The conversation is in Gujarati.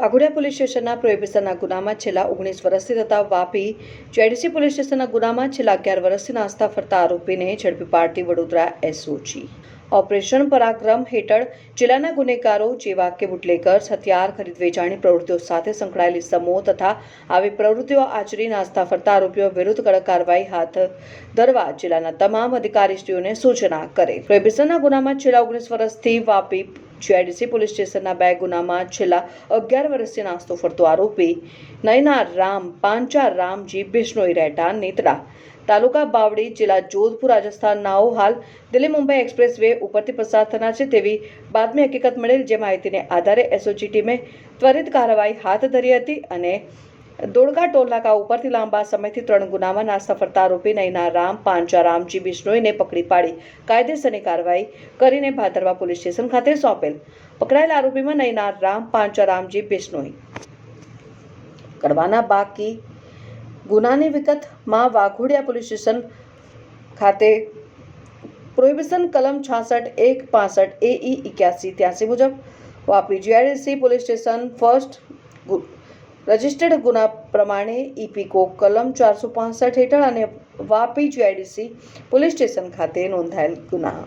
વાઘોડિયા પોલીસ સ્ટેશનના પ્રોહિબિશનના ગુનામાં છેલ્લા 19 વર્ષથી તથા વાપી જેડીસી પોલીસ સ્ટેશનના ગુનામાં છેલ્લા 11 વર્ષથી નાસ્તા ફરતા આરોપીને ઝડપી પાડતી વડોદરા એસઓજી ઓપરેશન પરાક્રમ હેઠળ જિલ્લાના ગુનેગારો જેવા કે બુટલેગર્સ, હથિયાર ખરીદ વેચાણની પ્રવૃત્તિઓ સાથે સંકળાયેલી સમૂહ તથા આવી પ્રવૃત્તિઓ આચરી નાસ્તા ફરતા આરોપીઓ વિરુદ્ધ કડક કાર્યવાહી હાથ ધરવા જિલ્લાના તમામ અધિકારીશ્રીઓને સૂચના કરે। પ્રોહિબિશનના ગુનામાં છેલ્લા 19 વર્ષથી વાપી જેડીસી પોલીસ સ્ટેશનના 2 ગુનામાં છેલ્લા 11 વર્ષથી નાસ્તો ફરતો આરોપી નયના રામ પાંચા રામજી બિશ્નોઈ રહેઠાણ નેત્રા તાલુકા બાવડી જિલ્લા જોધપુર રાજસ્થાનનાઓ હાલ દિલ્હી મુંબઈ એક્સપ્રેસ વે ઉપરથી પસાર થનાર છે તેવી બાતમી હકીકત મળેલ, જે માહિતીને આધારે એસઓજી ટીમે ત્વરિત કાર્યવાહી હાથ ધરી હતી અને દોડકા ટોલ નાકા ઉપરથી લાંબા સમયથી 3 ગુનામાં નાસ્તા ફરતા આરોપી નયના રામ પાંચા રામજી બિશ્નોઈને પકડી પાડી કાયદેસરની કાર્યવાહી કરીને ભાદરવા પોલીસ સ્ટેશન ખાતે સોંપેલ। પકડાયેલ આરોપીમાં નયના રામ પાંચા રામજી બિશ્નોઈ કરવાના બાકી ગુનાની વિગતમાં વાઘોડિયા પોલીસ સ્ટેશન ખાતે પ્રોહિબિશન કલમ 66(1)65 AE 8183 મુજબ Vapi JDC police station first registered ગુના પ્રમાણે ઇપીકો કલમ 465 હેઠળ અને વાપી જેડીસી પોલીસ સ્ટેશન ખાતે નોંધાયેલ ગુના।